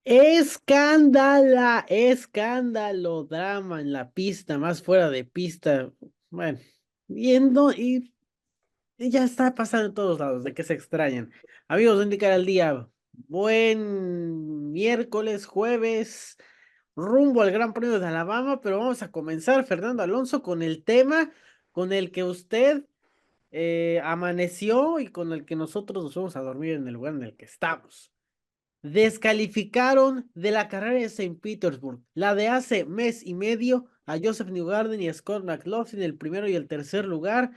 Escándala, escándalo, drama en la pista, más fuera de pista. Bueno, viendo y ya está pasando en todos lados, de que se extrañan. Amigos, de Indicar al día. Buen miércoles, jueves, rumbo al Gran Premio de Alabama, pero vamos a comenzar, Fernando Alonso, con el tema con el que usted amaneció y con el que nosotros nos vamos a dormir en el lugar en el que estamos. Descalificaron de la carrera de Saint Petersburg, la de hace mes y medio, a Joseph Newgarden y a Scott McLaughlin, el primero y el tercer lugar,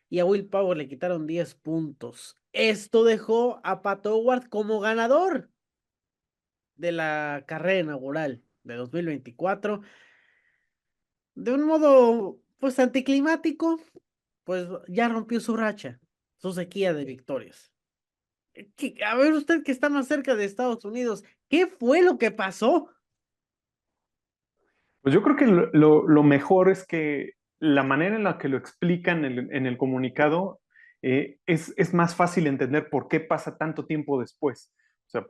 y a Will Power le quitaron 10 puntos. Esto dejó a Pat Howard como ganador de la carrera inaugural de 2024, de un modo pues anticlimático, pues ya rompió su racha, su sequía de victorias. A ver usted que está más cerca de Estados Unidos, ¿qué fue lo que pasó? Pues yo creo que lo mejor es que la manera en la que lo explican en el comunicado es más fácil entender por qué pasa tanto tiempo después. O sea,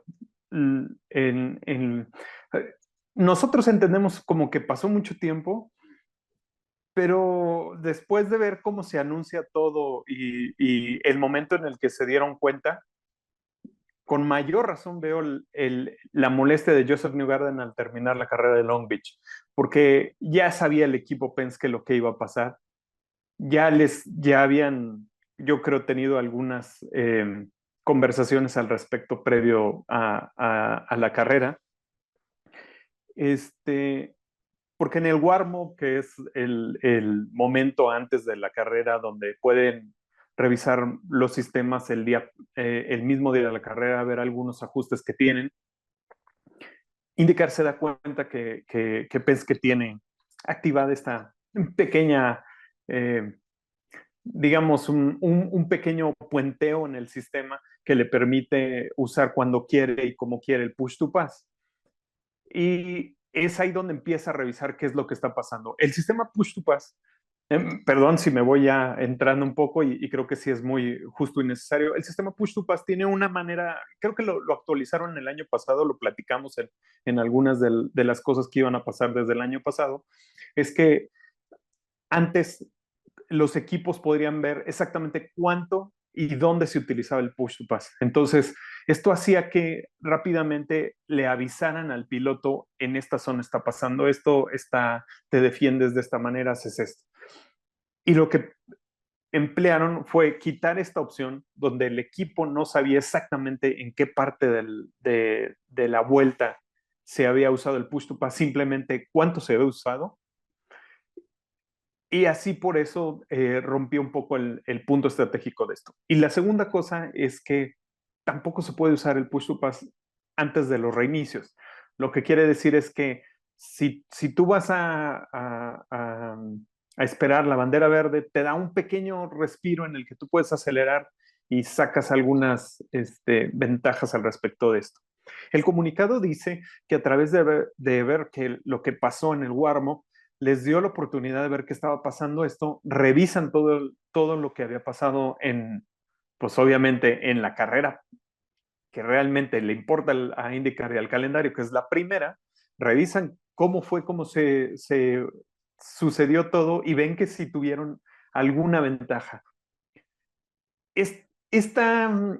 l- en, en- eh, nosotros entendemos como que pasó mucho tiempo, pero después de ver cómo se anuncia todo y el momento en el que se dieron cuenta, con mayor razón veo la molestia de Joseph Newgarden al terminar la carrera de Long Beach, porque ya sabía el equipo Penske lo que iba a pasar, ya habían, yo creo, tenido algunas conversaciones al respecto previo a la carrera, este, porque en el warm-up, que es el momento antes de la carrera donde pueden revisar los sistemas el mismo día de la carrera, ver algunos ajustes que tienen, IndyCar se da cuenta que Penske tiene activada esta pequeña, eh, digamos, un pequeño puenteo en el sistema que le permite usar cuando quiere y como quiere el push to pass. Y es ahí donde empieza a revisar qué es lo que está pasando. El sistema push to pass, perdón si me voy ya entrando un poco y creo que sí es muy justo y necesario. El sistema push to pass tiene una manera, creo que lo actualizaron el año pasado, lo platicamos en algunas de las cosas que iban a pasar desde el año pasado, es que antes los equipos podrían ver exactamente cuánto y dónde se utilizaba el push to pass. Entonces, esto hacía que rápidamente le avisaran al piloto: en esta zona está pasando esto, te defiendes de esta manera, haces esto. Y lo que emplearon fue quitar esta opción donde el equipo no sabía exactamente en qué parte de la vuelta se había usado el push to pass, simplemente cuánto se había usado. Y así por eso rompió un poco el punto estratégico de esto. Y la segunda cosa es que tampoco se puede usar el push to pass antes de los reinicios. Lo que quiere decir es que si tú vas a esperar la bandera verde, te da un pequeño respiro en el que tú puedes acelerar y sacas algunas ventajas al respecto de esto. El comunicado dice que a través de ver que lo que pasó en el warm-up les dio la oportunidad de ver qué estaba pasando esto, revisan todo lo que había pasado pues obviamente en la carrera que realmente le importa a IndyCar y al calendario, que es la primera, revisan cómo fue, cómo se sucedió todo y ven que sí tuvieron alguna ventaja. Es, esta,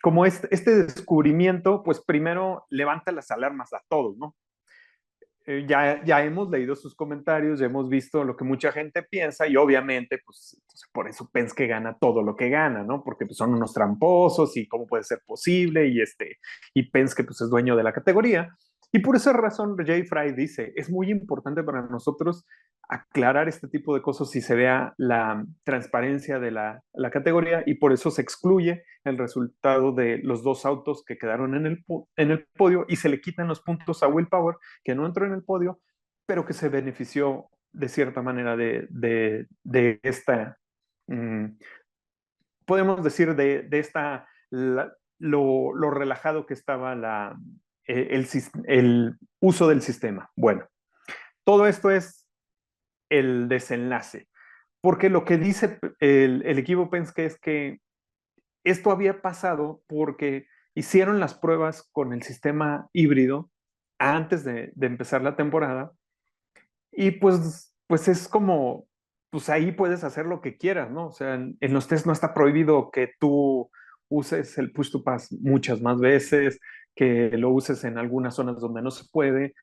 como este descubrimiento, pues primero levanta las alarmas a todos, ¿no? Ya hemos leído sus comentarios, ya hemos visto lo que mucha gente piensa y obviamente, pues por eso Penske gana todo lo que gana, ¿no? Porque pues, son unos tramposos y cómo puede ser posible y Penske pues es dueño de la categoría. Y por esa razón Jay Fry dice, es muy importante para nosotros aclarar este tipo de cosas si se vea la transparencia de la categoría y por eso se excluye el resultado de los dos autos que quedaron en el podio y se le quitan los puntos a Will Power, que no entró en el podio, pero que se benefició de cierta manera de esta, mm, podemos decir, de esta, lo relajado que estaba el uso del sistema. Bueno, todo esto es el desenlace, porque lo que dice el equipo Penske es que esto había pasado porque hicieron las pruebas con el sistema híbrido antes de empezar la temporada y pues es como, pues ahí puedes hacer lo que quieras, ¿no? O sea, en los test no está prohibido que tú uses el push to pass muchas más veces, que lo uses en algunas zonas donde no se puede,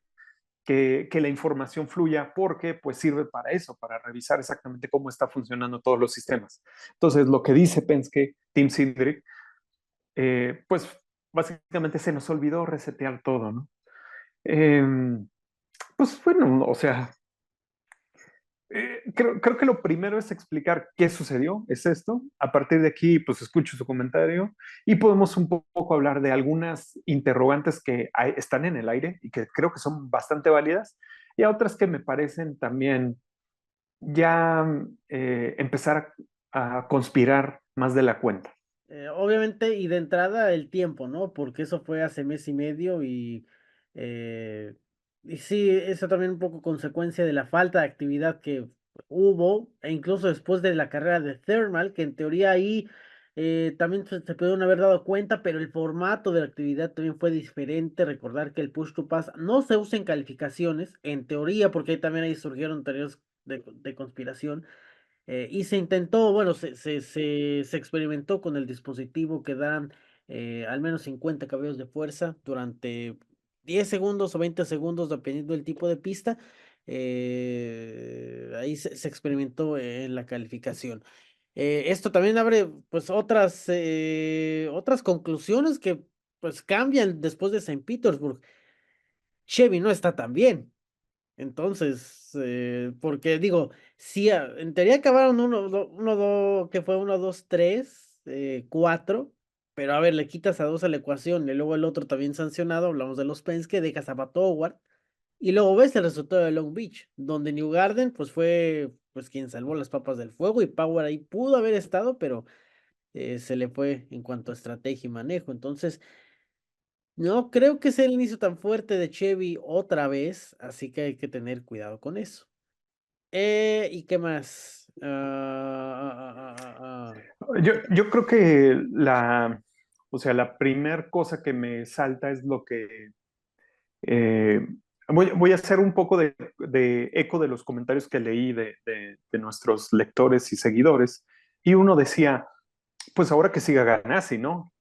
que la información fluya, porque pues sirve para eso, para revisar exactamente cómo está funcionando todos los sistemas. Entonces, lo que dice Penske, Tim Cindric, pues básicamente se nos olvidó resetear todo, ¿no? Eh, pues bueno, o sea, creo que lo primero es explicar qué sucedió, es esto. A partir de aquí, pues escucho su comentario y podemos un poco hablar de algunas interrogantes que están en el aire y que creo que son bastante válidas y a otras que me parecen también ya empezar a conspirar más de la cuenta. Obviamente, y de entrada el tiempo, ¿no? Porque eso fue hace mes y medio eh, y sí, eso también un poco consecuencia de la falta de actividad que hubo, e incluso después de la carrera de Thermal, que en teoría ahí también se pudieron haber dado cuenta, pero el formato de la actividad también fue diferente. Recordar que el push to pass no se usa en calificaciones, en teoría, porque ahí surgieron teorías de conspiración. Y se intentó, bueno, se experimentó con el dispositivo que dan al menos 50 caballos de fuerza durante 10 segundos o 20 segundos, dependiendo del tipo de pista. Ahí se experimentó en la calificación. Esto también abre pues otras conclusiones que pues cambian después de Saint Petersburg. Chevy no está tan bien. Entonces, porque digo, sí, en teoría acabaron que fue uno, dos, tres, cuatro, pero a ver, le quitas a dos a la ecuación y luego el otro también sancionado, hablamos de los Penske, dejas a Pato Howard, y luego ves el resultado de Long Beach, donde New Garden, pues fue, pues quien salvó las papas del fuego y Power ahí pudo haber estado, pero se le fue en cuanto a estrategia y manejo. Entonces, no creo que sea el inicio tan fuerte de Chevy otra vez, así que hay que tener cuidado con eso. ¿Y qué más? Yo creo que o sea, la primer cosa que me salta es lo que eh, voy a hacer un poco de eco de los comentarios que leí de nuestros lectores y seguidores. Y uno decía, pues ahora que siga Ganassi, ¿no?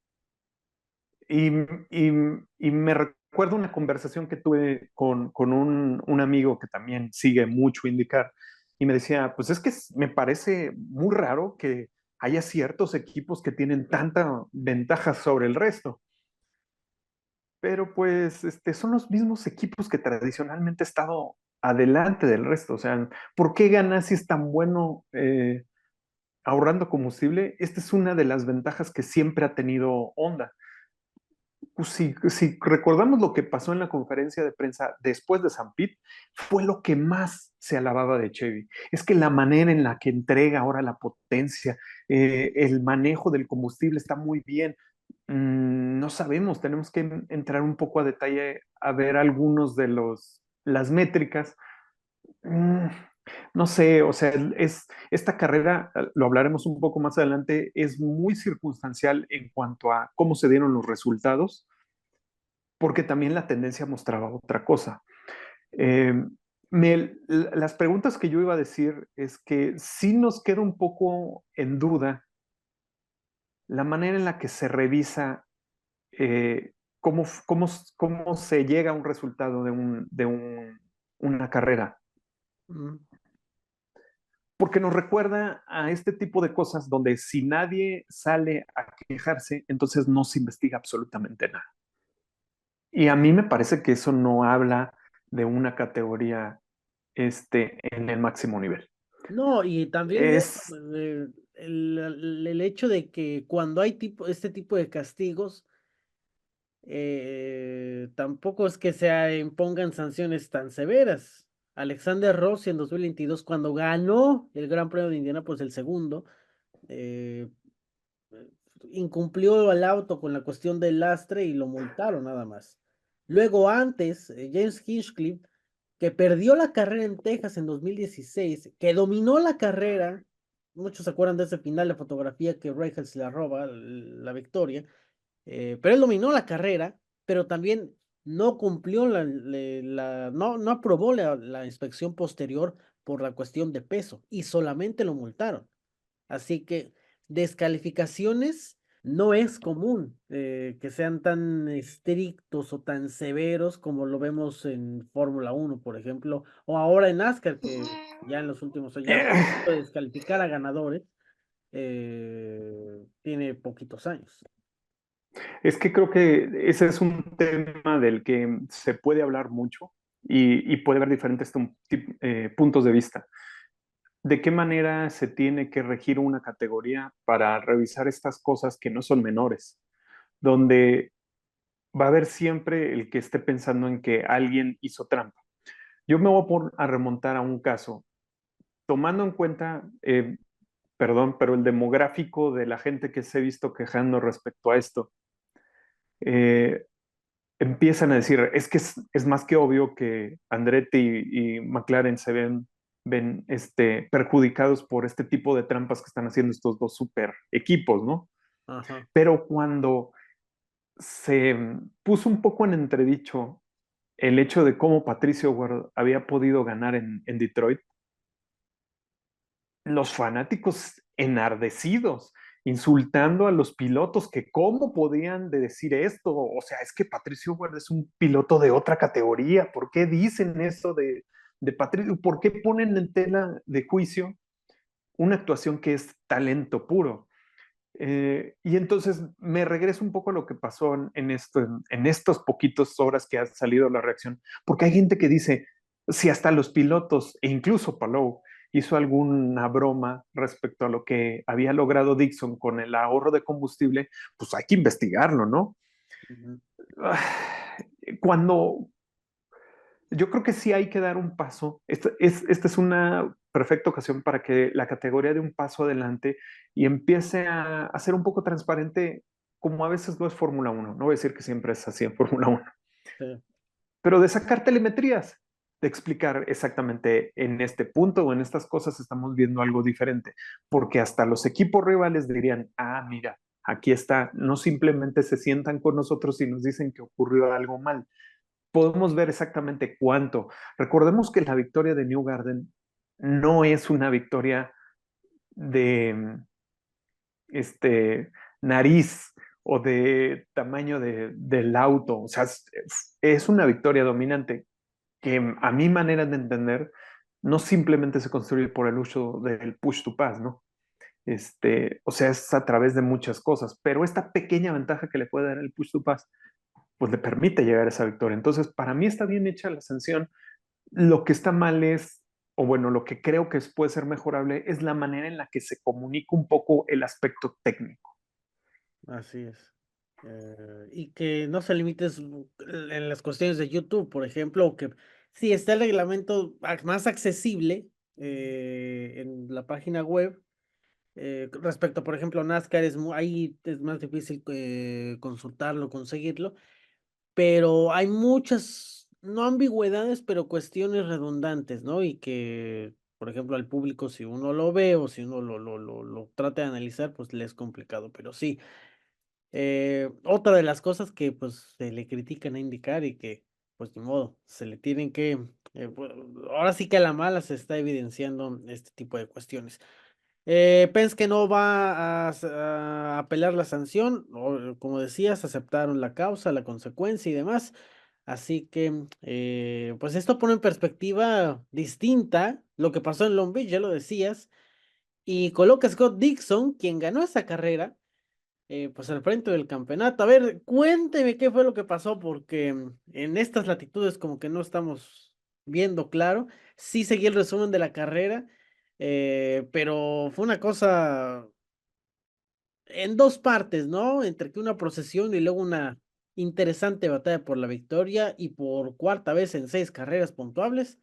Y, y, y me recuerdo una conversación que tuve con un amigo que también sigue mucho indicar y me decía, pues es que me parece muy raro que haya ciertos equipos que tienen tanta ventaja sobre el resto, pero pues son los mismos equipos que tradicionalmente han estado adelante del resto. O sea, ¿por qué Ganassi es tan bueno ahorrando combustible? Esta es una de las ventajas que siempre ha tenido Honda. Pues, si recordamos lo que pasó en la conferencia de prensa después de San Pete, fue lo que más se alababa de Chevy. Es que la manera en la que entrega ahora la potencia, el manejo del combustible está muy bien. No sabemos, tenemos que entrar un poco a detalle a ver algunos de las métricas. Mm, no sé, o sea, esta carrera, lo hablaremos un poco más adelante, es muy circunstancial en cuanto a cómo se dieron los resultados porque también la tendencia mostraba otra cosa. Eh, las preguntas que yo iba a decir es que sí nos queda un poco en duda la manera en la que se revisa cómo se llega a un resultado una carrera. mm, Porque nos recuerda a este tipo de cosas donde si nadie sale a quejarse, entonces no se investiga absolutamente nada. Y a mí me parece que eso no habla de una categoría en el máximo nivel. no, y también Es, el hecho de que cuando hay este tipo de castigos, tampoco es que se impongan sanciones tan severas. Alexander Rossi en 2022, cuando ganó el Gran Premio de Indianápolis, el segundo, eh, incumplió el auto con la cuestión del lastre y lo multaron nada más. Luego antes, James Hinchcliffe, que perdió la carrera en Texas en 2016, que dominó la carrera, muchos se acuerdan de ese final de fotografía que Rahal se la roba, la victoria, Pero él dominó la carrera, pero también no cumplió no aprobó la inspección posterior por la cuestión de peso y solamente lo multaron. Así que descalificaciones no es común que sean tan estrictos o tan severos como lo vemos en Fórmula 1, por ejemplo, o ahora en NASCAR, que ya en los últimos años, ya Eh, de descalificar a ganadores, tiene poquitos años. Es que creo que ese es un tema del que se puede hablar mucho y puede haber diferentes puntos de vista. ¿De qué manera se tiene que regir una categoría para revisar estas cosas que no son menores? Donde va a haber siempre el que esté pensando en que alguien hizo trampa. Yo me voy a remontar a un caso, tomando en cuenta, perdón, pero el demográfico de la gente que se ha visto quejando respecto a esto. Eh, Empiezan a decir, es que es más que obvio que Andretti y McLaren se ven perjudicados por este tipo de trampas que están haciendo estos dos super equipos, ¿no? Ajá. Pero cuando se puso un poco en entredicho el hecho de cómo Patricio Ward había podido ganar en Detroit, los fanáticos enardecidos, insultando a los pilotos, que cómo podían decir esto, o sea, es que Patricio Ward es un piloto de otra categoría, ¿por qué dicen eso de Patricio? ¿Por qué ponen en tela de juicio una actuación que es talento puro? Y entonces me regreso un poco a lo que pasó en estos poquitos horas que ha salido la reacción, porque hay gente que dice, si hasta los pilotos e incluso Palou hizo alguna broma respecto a lo que había logrado Dixon con el ahorro de combustible, pues hay que investigarlo, ¿no? Ujú. Cuando yo creo que sí hay que dar un paso. Esta es una perfecta ocasión para que la categoría dé un paso adelante y empiece a ser un poco transparente, como a veces no es Fórmula 1. No voy a decir que siempre es así en Fórmula 1, Sí. pero de sacar telemetrías, de explicar exactamente en este punto o en estas cosas estamos viendo algo diferente, porque hasta los equipos rivales dirían, ah, mira, aquí está, no simplemente se sientan con nosotros y nos dicen que ocurrió algo mal, podemos ver exactamente cuánto. Recordemos que la victoria de New Garden no es una victoria de nariz o de tamaño del auto, o sea, es una victoria dominante que a mi manera de entender no simplemente se construye por el uso del push to pass, ¿no? O sea, es a través de muchas cosas, pero esta pequeña ventaja que le puede dar el push to pass, pues le permite llegar a esa victoria. Entonces, para mí está bien hecha la sanción. Lo que está mal es, o bueno, lo que creo que puede ser mejorable es la manera en la que se comunica un poco el aspecto técnico. Así es. Y que no se limites en las cuestiones de YouTube, por ejemplo, o que si está el reglamento más accesible en la página web, respecto, por ejemplo, NASCAR, ahí es más difícil consultarlo, conseguirlo, pero hay muchas, no ambigüedades, pero cuestiones redundantes, ¿no? Y que, por ejemplo, al público, si uno lo ve o si uno lo trata de analizar, pues le es complicado, pero sí. Otra de las cosas que pues se le critican a indicar y que pues ni modo, se le tienen que, ahora sí que a la mala se está evidenciando este tipo de cuestiones. Penske no va a apelar la sanción, o, como decías, aceptaron la causa, la consecuencia y demás. Así que, pues esto pone en perspectiva distinta lo que pasó en Long Beach, ya lo decías, y coloca a Scott Dixon, quien ganó esa carrera pues al frente del campeonato. A ver, cuénteme qué fue lo que pasó, porque en estas latitudes como que no estamos viendo claro. Sí seguí el resumen de la carrera, pero fue una cosa en dos partes, ¿no? Entre que una procesión y luego una interesante batalla por la victoria y por cuarta vez en 6 carreras puntuables,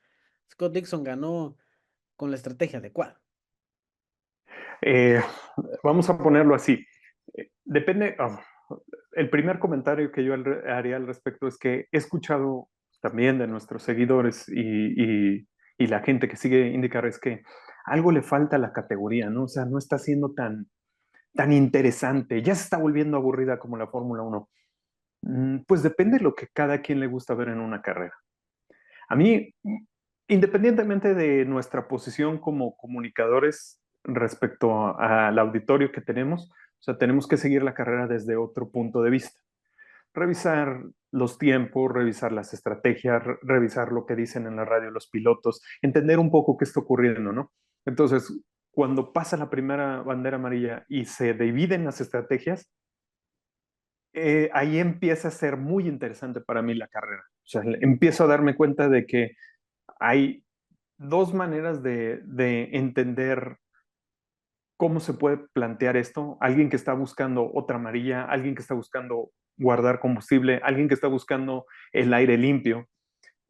Scott Dixon ganó con la estrategia adecuada. Eh, Vamos a ponerlo así. Depende, el primer comentario que yo haría al respecto es que he escuchado también de nuestros seguidores y la gente que sigue indicar es que algo le falta a la categoría, ¿no? O sea, no está siendo tan, tan interesante, ya se está volviendo aburrida como la Fórmula 1? Pues depende de lo que cada quien le gusta ver en una carrera. A mí, independientemente de nuestra posición como comunicadores respecto al auditorio que tenemos, o sea, tenemos que seguir la carrera desde otro punto de vista. Revisar los tiempos, revisar las estrategias, revisar lo que dicen en la radio los pilotos, entender un poco qué está ocurriendo, ¿no? Entonces, cuando pasa la primera bandera amarilla y se dividen las estrategias, ahí empieza a ser muy interesante para mí la carrera. O sea, empiezo a darme cuenta de que hay dos maneras de entender cómo se puede plantear esto. Alguien que está buscando otra amarilla, alguien que está buscando guardar combustible, alguien que está buscando el aire limpio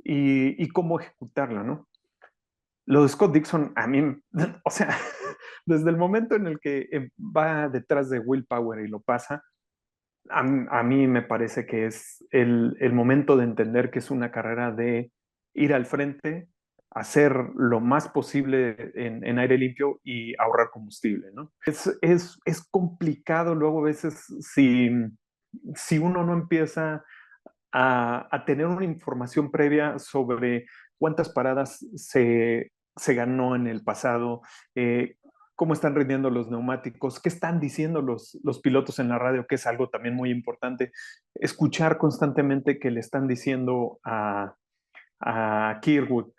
y cómo ejecutarla, ¿no? Lo de Scott Dixon, a mí, o sea, desde el momento en el que va detrás de Will Power y lo pasa, a mí me parece que es el momento de entender que es una carrera de ir al frente, hacer lo más posible en aire limpio y ahorrar combustible, ¿no? Es complicado luego a veces si uno no empieza a tener una información previa sobre cuántas paradas se ganó en el pasado, cómo están rindiendo los neumáticos, qué están diciendo los pilotos en la radio, que es algo también muy importante. Escuchar constantemente que le están diciendo a Kirkwood,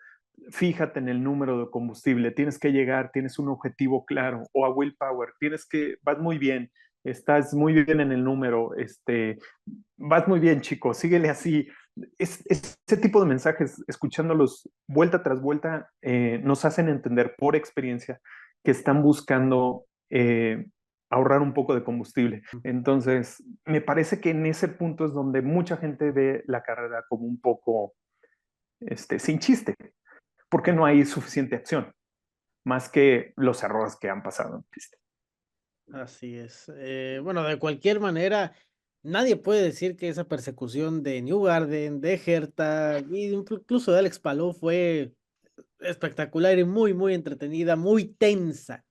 fíjate en el número de combustible, tienes que llegar, tienes un objetivo claro, o a Will Power, vas muy bien, estás muy bien en el número, vas muy bien, chico, síguele así. Ese tipo de mensajes, escuchándolos vuelta tras vuelta, nos hacen entender por experiencia que están buscando ahorrar un poco de combustible. Entonces, me parece que en ese punto es donde mucha gente ve la carrera como un poco sin chiste, porque no hay suficiente acción, más que los errores que han pasado en pista. Así es. Bueno, de cualquier manera, nadie puede decir que esa persecución de Newgarden, de Herta y incluso de Alex Palou fue espectacular y muy, muy entretenida, muy tensa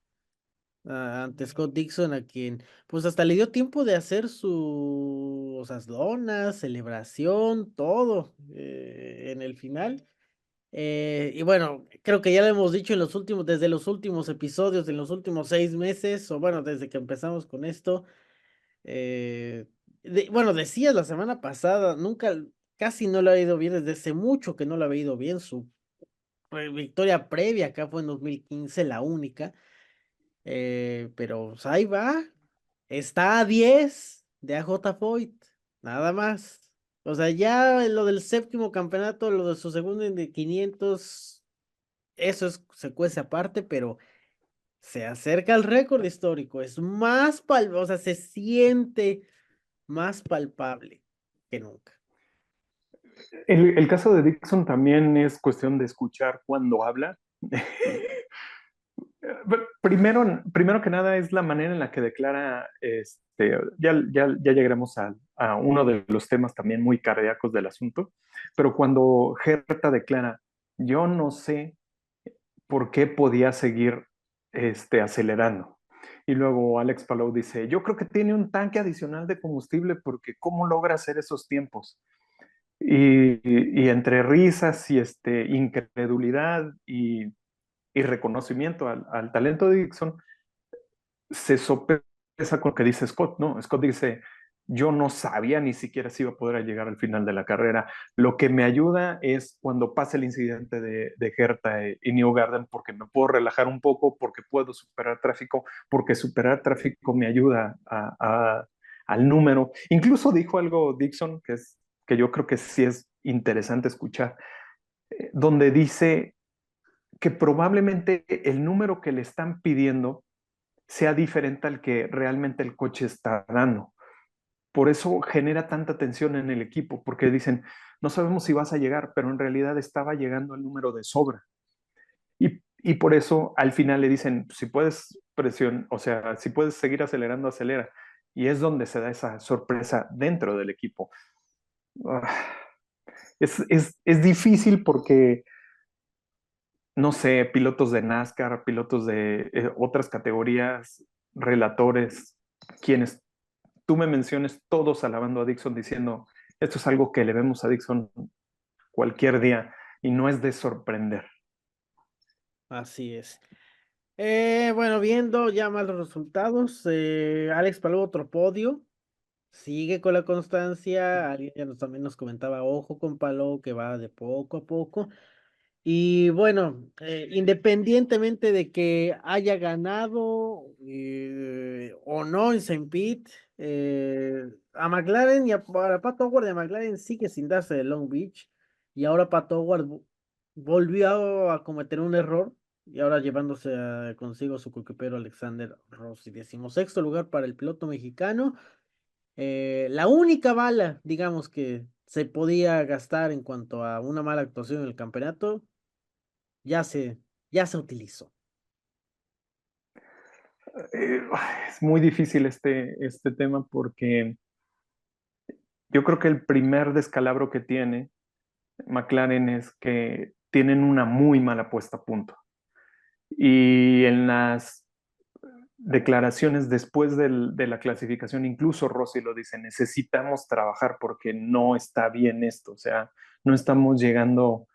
ante Scott Dixon, a quien pues hasta le dio tiempo de hacer sus donas, celebración, todo en el final. Y bueno, creo que ya lo hemos dicho desde los últimos episodios, en los últimos 6 meses, o bueno, desde que empezamos con esto. eh, bueno, decías la semana pasada, nunca, casi no lo ha ido bien, desde hace mucho que no lo ha ido bien. Su victoria previa acá fue en 2015, la única. Pero pues, ahí va. Está a 10 de AJ Foyt, nada más. O sea, ya lo del séptimo campeonato, lo de su segundo de 500, eso se cuece aparte, pero se acerca al récord histórico. Es más palpable, o sea, se siente más palpable que nunca. El caso de Dixon también es cuestión de escuchar cuando habla. Primero que nada es la manera en la que declara, ya llegaremos a uno de los temas también muy cardíacos del asunto, pero cuando Herta declara, yo no sé por qué podía seguir acelerando. Y luego Alex Palou dice, yo creo que tiene un tanque adicional de combustible porque ¿cómo logra hacer esos tiempos? Y entre risas y incredulidad y reconocimiento al talento de Dixon, se sopesa con lo que dice Scott, ¿no? Scott dice, yo no sabía ni siquiera si iba a poder llegar al final de la carrera. Lo que me ayuda es cuando pasa el incidente de Herta y Newgarden, porque me puedo relajar un poco, porque puedo superar tráfico, porque superar tráfico me ayuda al número. Incluso dijo algo Dixon que yo creo que sí es interesante escuchar, donde dice que probablemente el número que le están pidiendo sea diferente al que realmente el coche está dando. Por eso genera tanta tensión en el equipo, porque dicen, no sabemos si vas a llegar, pero en realidad estaba llegando el número de sobra. Y por eso al final le dicen, si puedes presión, o sea, si puedes seguir acelerando, acelera. Y es donde se da esa sorpresa dentro del equipo. Es difícil porque no sé, pilotos de NASCAR, pilotos de otras categorías, relatores, quienes tú me menciones, todos alabando a Dixon, diciendo, esto es algo que le vemos a Dixon cualquier día y no es de sorprender. Así es. Bueno, viendo ya más los resultados, Alex Palou otro podio, sigue con la constancia, alguien ya también nos comentaba, ojo con Palou, que va de poco a poco. Y bueno, independientemente de que haya ganado o no en Saint Pete, a McLaren para Pato Howard de McLaren sigue sin darse de Long Beach. Y ahora Pato Howard volvió a cometer un error y ahora llevándose consigo a su coequipero Alexander Rossi. 16º lugar para el piloto mexicano. La única bala, digamos, que se podía gastar en cuanto a una mala actuación en el campeonato ya se, ya se utilizó. Es muy difícil este tema porque yo creo que el primer descalabro que tiene McLaren es que tienen una muy mala puesta a punto. Y en las declaraciones después de la clasificación, incluso Rossi lo dice, necesitamos trabajar porque no está bien esto, o sea, no estamos llegando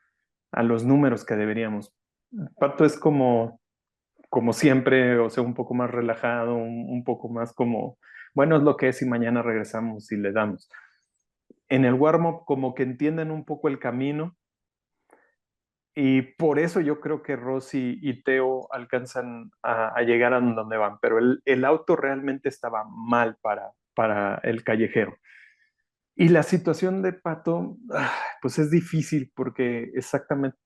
a los números que deberíamos. Pato es como siempre, o sea, un poco más relajado, un poco más como, bueno, es lo que es y mañana regresamos y le damos. En el warm-up como que entienden un poco el camino y por eso yo creo que Rossi y Teo alcanzan a llegar a donde van, pero el auto realmente estaba mal para el callejero. Y la situación de Pato, pues es difícil porque exactamente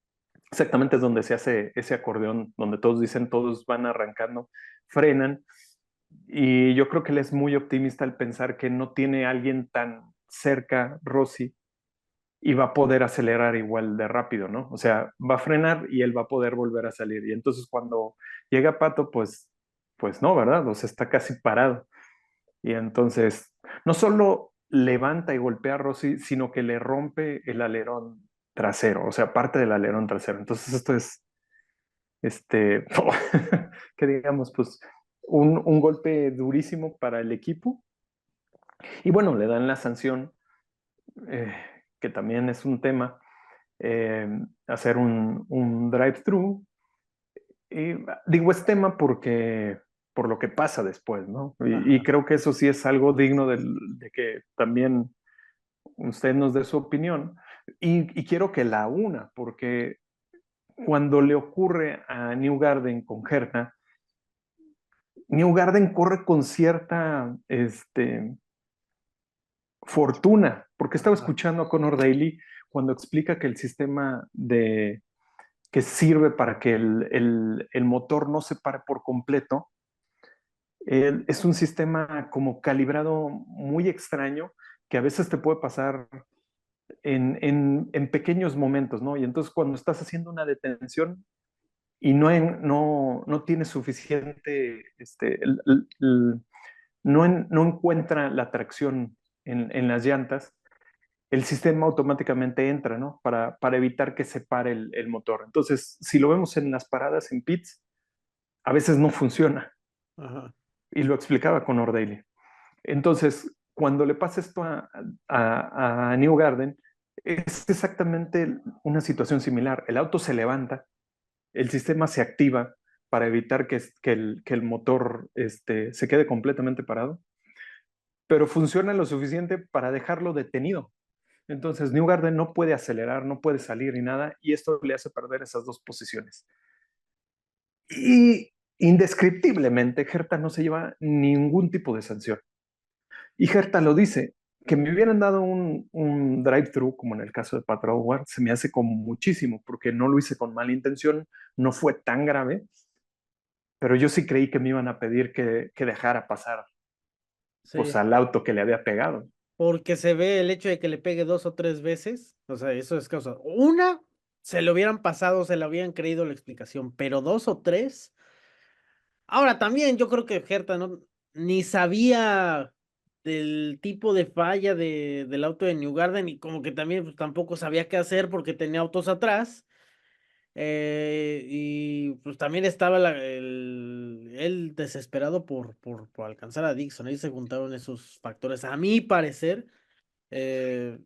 es donde se hace ese acordeón, donde todos dicen, todos van arrancando, frenan. Y yo creo que él es muy optimista al pensar que no tiene a alguien tan cerca, Rossi, y va a poder acelerar igual de rápido, ¿no? O sea, va a frenar y él va a poder volver a salir. Y entonces cuando llega Pato, pues no, ¿verdad? O sea, está casi parado. Y entonces no solo levanta y golpea a Rossi, sino que le rompe el alerón trasero, o sea, parte del alerón trasero. Entonces esto es, que digamos, pues un golpe durísimo para el equipo. Y bueno, le dan la sanción, eh, que también es un tema, eh, hacer un drive-thru. Y digo, es tema porque por lo que pasa después, ¿no? Y Ajá. creo que eso sí es algo digno de que también usted nos dé su opinión. Y quiero que la una, porque cuando le ocurre a New Garden con Herta, New Garden corre con cierta fortuna, porque estaba Ajá. escuchando a Conor Daly cuando explica que el sistema que sirve para que el motor no se pare por completo, es un sistema como calibrado muy extraño que a veces te puede pasar en pequeños momentos, ¿no? Y entonces cuando estás haciendo una detención y no tienes suficiente, no encuentra la tracción en las llantas, el sistema automáticamente entra, ¿no? Para evitar que se pare el motor. Entonces, si lo vemos en las paradas en pits, a veces no funciona. Ajá. Y lo explicaba con Daly. Entonces, cuando le pasa esto a New Garden, es exactamente una situación similar. El auto se levanta, el sistema se activa para evitar que el motor se quede completamente parado, pero funciona lo suficiente para dejarlo detenido. Entonces, New Garden no puede acelerar, no puede salir ni nada, y esto le hace perder esas dos posiciones. Y indescriptiblemente, Herta no se lleva ningún tipo de sanción. Y Herta lo dice, que me hubieran dado un drive-thru, como en el caso de Pato Howard, se me hace como muchísimo, porque no lo hice con mala intención, no fue tan grave, pero yo sí creí que me iban a pedir que dejara pasar pues, Sí. al auto que le había pegado. Porque se ve el hecho de que le pegue 2 o 3 veces. O sea, eso es causa. Una, se le hubieran pasado, se le habían creído la explicación, pero 2 o 3. Ahora también yo creo que Herta no ni sabía del tipo de falla del auto de New Garden y como que también pues, tampoco sabía qué hacer porque tenía autos atrás. Y pues también estaba él desesperado por alcanzar a Dixon. Ahí se juntaron esos factores, a mi parecer. eh,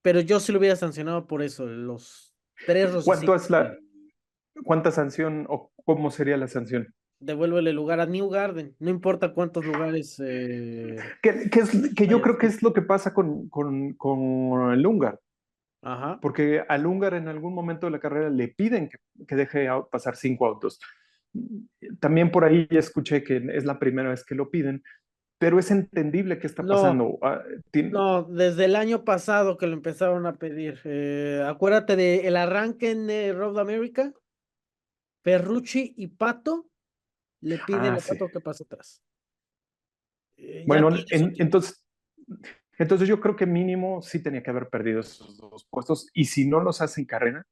pero yo sí lo hubiera sancionado por eso, los tres ¿Cuánto rocecitos. es cuánta sanción o cómo sería la sanción? Devuélvele el lugar a New Garden, no importa cuántos lugares Que yo hayan creo que sido. es lo que pasa con el húngaro, Ajá. porque al húngaro en algún momento de la carrera le piden que deje pasar 5 autos. También por ahí escuché que es la primera vez que lo piden, pero es entendible qué está No, pasando. no, desde el año pasado que lo empezaron a pedir. Acuérdate de el arranque en Road America, Ferrucci y Pato le piden a Sí. Pato que pase atrás. Ya Bueno, tiene su tiempo. entonces yo creo que mínimo sí tenía que haber perdido esos 2 puestos y si no los hace en carrera,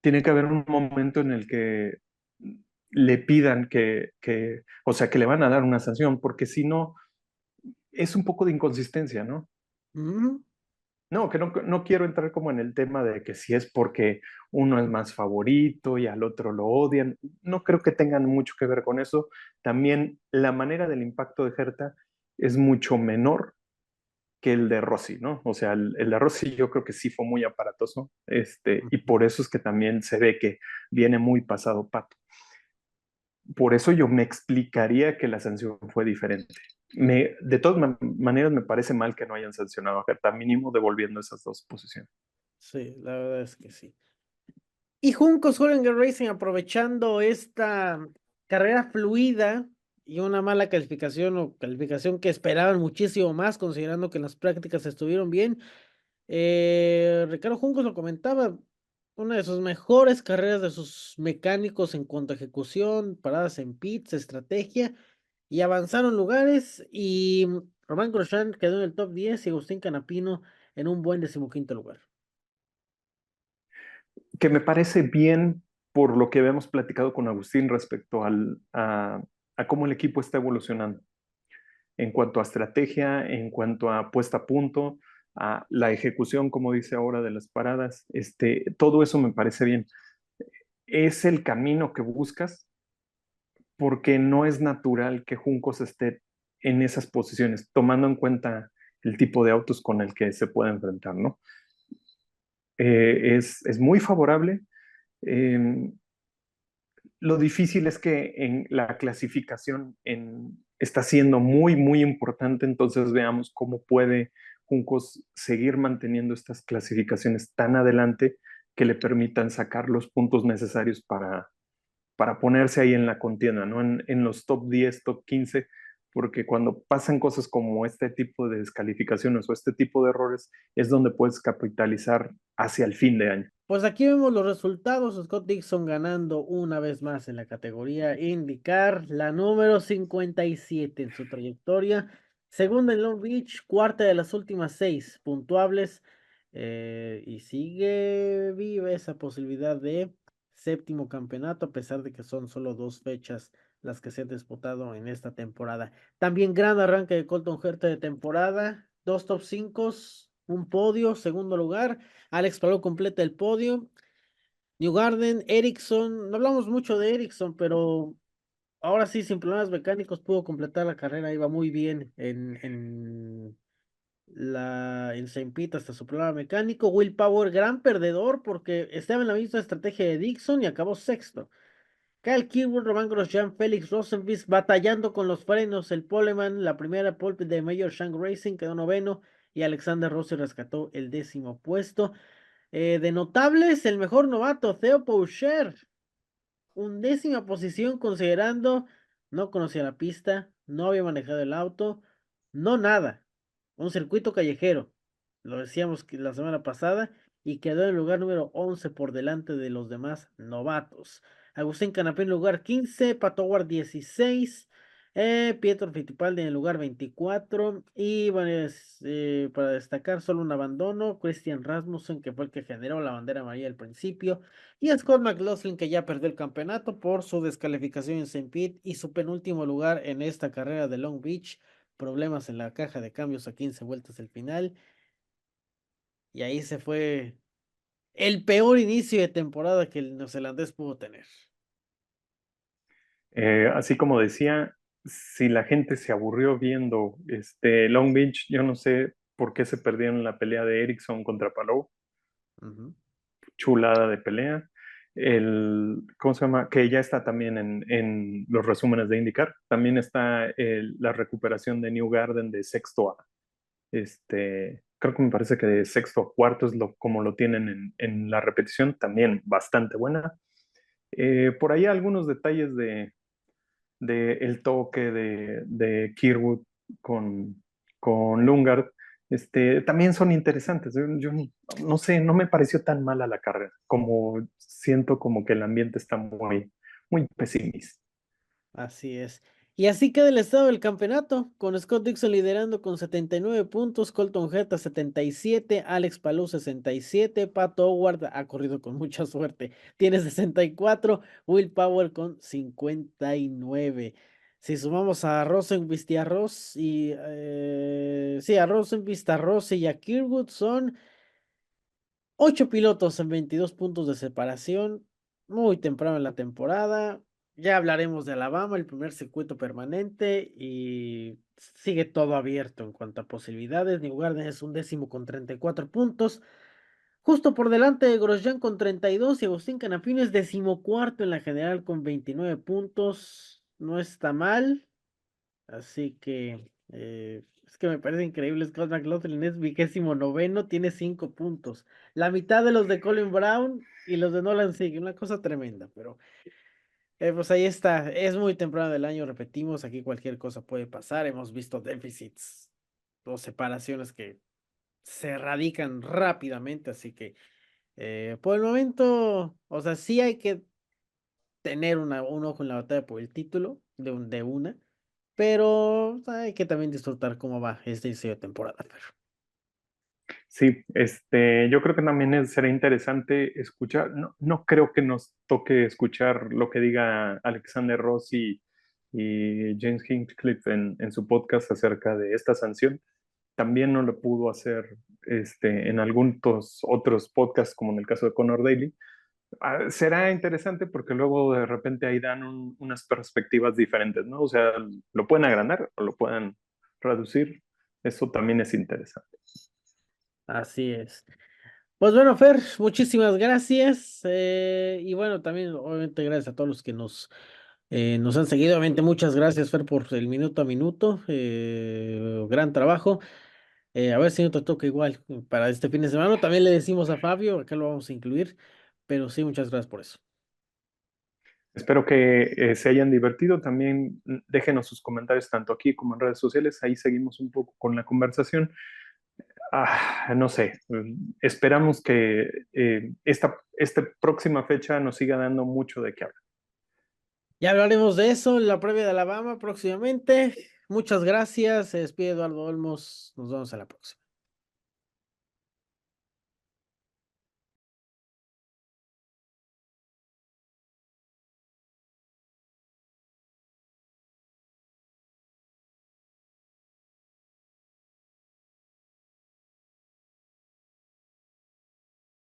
tiene que haber un momento en el que le pidan o sea, que le van a dar una sanción, porque si no, es un poco de inconsistencia, ¿no? Ujú. No, que no quiero entrar como en el tema de que si es porque uno es más favorito y al otro lo odian. No creo que tengan mucho que ver con eso. También la manera del impacto de Hertha es mucho menor que el de Rossi, ¿no? O sea, el de Rossi yo creo que sí fue muy aparatoso, y por eso es que también se ve que viene muy pasado Pato. Por eso yo me explicaría que la sanción fue diferente. De todas maneras, me parece mal que no hayan sancionado a Hertha, mínimo devolviendo esas 2 posiciones. Sí, la verdad es que sí. Y Juncos Hooligan Racing aprovechando esta carrera fluida y una mala calificación o calificación que esperaban muchísimo más considerando que las prácticas estuvieron bien. Ricardo Juncos lo comentaba, una de sus mejores carreras de sus mecánicos en cuanto a ejecución, paradas en pits, estrategia y avanzaron lugares y Román Grosjean quedó en el top 10 y Agustín Canapino en un buen 15º lugar. Que me parece bien por lo que habíamos platicado con Agustín respecto a cómo el equipo está evolucionando en cuanto a estrategia, en cuanto a puesta a punto, a la ejecución, como dice ahora, de las paradas. Todo eso me parece bien. Es el camino que buscas porque no es natural que Juncos esté en esas posiciones, tomando en cuenta el tipo de autos con el que se puede enfrentar, ¿no? Es muy favorable. Eh, lo difícil es que en la clasificación está siendo muy, muy importante, entonces veamos cómo puede Juncos seguir manteniendo estas clasificaciones tan adelante que le permitan sacar los puntos necesarios para ponerse ahí en la contienda, ¿no? En los top 10, top 15, porque cuando pasan cosas como este tipo de descalificaciones o este tipo de errores, es donde puedes capitalizar hacia el fin de año. Pues aquí vemos los resultados. Scott Dixon ganando una vez más en la categoría IndyCar, la número 57 en su trayectoria. Segunda en Long Beach, cuarta de las últimas 6 puntuables. Y sigue viva esa posibilidad de séptimo campeonato, a pesar de que son solo 2 fechas las que se han disputado en esta temporada. También gran arranque de Colton Herta de temporada. 2 top 5, un podio, segundo lugar. Alex Palou completa el podio. New Garden, Ericsson, no hablamos mucho de Ericsson, pero ahora sí, sin problemas mecánicos, pudo completar la carrera, iba muy bien en Saint Pete hasta su problema mecánico. Will Power, gran perdedor, porque estaba en la misma estrategia de Dixon y acabó sexto. Kyle Kirkwood, Román Grosjean, Félix Rosenqvist batallando con los frenos. El Poleman, la primera pole de Major Shank Racing, quedó noveno. Y Alexander Rossi rescató el 10º puesto. De notables, el mejor novato, Theo Pourchaire, 11ª posición considerando no conocía la pista, no había manejado el auto, no nada, un circuito callejero, lo decíamos la semana pasada, y quedó en el lugar número 11 por delante de los demás novatos. Agustín Canapé en el lugar 15, Pato Ward 16, Pietro Fittipaldi en el lugar 24 y bueno, para destacar solo un abandono, Christian Rasmussen, que fue el que generó la bandera amarilla al principio, y Scott McLaughlin, que ya perdió el campeonato por su descalificación en Saint Pete y su penúltimo lugar en esta carrera de Long Beach. Problemas en la caja de cambios a 15 vueltas del final. Y ahí se fue el peor inicio de temporada que el neozelandés pudo tener. Así como decía, si la gente se aburrió viendo Long Beach, yo no sé por qué se perdieron la pelea de Erickson contra Palou. Ujú. Chulada de pelea. ¿Cómo se llama? Que ya está también en los resúmenes de IndyCar. También está la recuperación de New Garden de sexto a, creo que me parece que de sexto a cuarto es como lo tienen en la repetición, también bastante buena. Por ahí algunos detalles de el toque de Kirwood con Lungard, también son interesantes. Yo no sé, no me pareció tan mala la carrera, como siento como que el ambiente está muy pesimista. Así es. Y así queda el estado del campeonato, con Scott Dixon liderando con 79 puntos, Colton Herta 77, Alex Palou 67, Pato Howard ha corrido con mucha suerte, tiene 64, Will Power con 59. Si sumamos a Rosenqvist y a Ross y sí, a Rosenqvist, a Rossi y a Kirkwood son 8 pilotos en 22 puntos de separación, muy temprano en la temporada. Ya hablaremos de Alabama, el primer circuito permanente, y sigue todo abierto en cuanto a posibilidades. New Garden es un décimo con 34 puntos, justo por delante de Grosjean con 32 y Agustín Canapino es decimocuarto en la general con 29 puntos. No está mal. Así que es que me parece increíble. Scott McLaughlin es 29º, tiene 5 puntos. La mitad de los de Colin Brown y los de Nolan sigue, una cosa tremenda. Pero pues ahí está. Es muy temprano del año, repetimos. Aquí cualquier cosa puede pasar. Hemos visto déficits o separaciones que se radican rápidamente. Así que por el momento, o sea, sí hay que tener un ojo en la batalla por el título de una. Pero hay que también disfrutar cómo va este inicio de temporada, Fer. Sí, yo creo que también será interesante escuchar, no creo que nos toque escuchar lo que diga Alexander Ross y James Hinchcliffe en su podcast acerca de esta sanción. También no lo pudo hacer en algunos otros podcasts, como en el caso de Conor Daly. Será interesante porque luego de repente ahí dan unas perspectivas diferentes, ¿no? O sea, lo pueden agrandar o lo pueden reducir. Eso también es interesante. Así es. Pues bueno, Fer, muchísimas gracias. Y bueno, también obviamente gracias a todos los que nos han seguido. Obviamente muchas gracias, Fer, por el minuto a minuto. Gran trabajo. A ver si no te toca igual para este fin de semana. También le decimos a Fabio, acá lo vamos a incluir. Pero sí, muchas gracias por eso. Espero que se hayan divertido. También déjenos sus comentarios tanto aquí como en redes sociales. Ahí seguimos un poco con la conversación. No sé, esperamos que esta próxima fecha nos siga dando mucho de qué hablar. Ya hablaremos de eso en la previa de Alabama próximamente. Muchas gracias. Se despide Eduardo Olmos. Nos vemos a la próxima.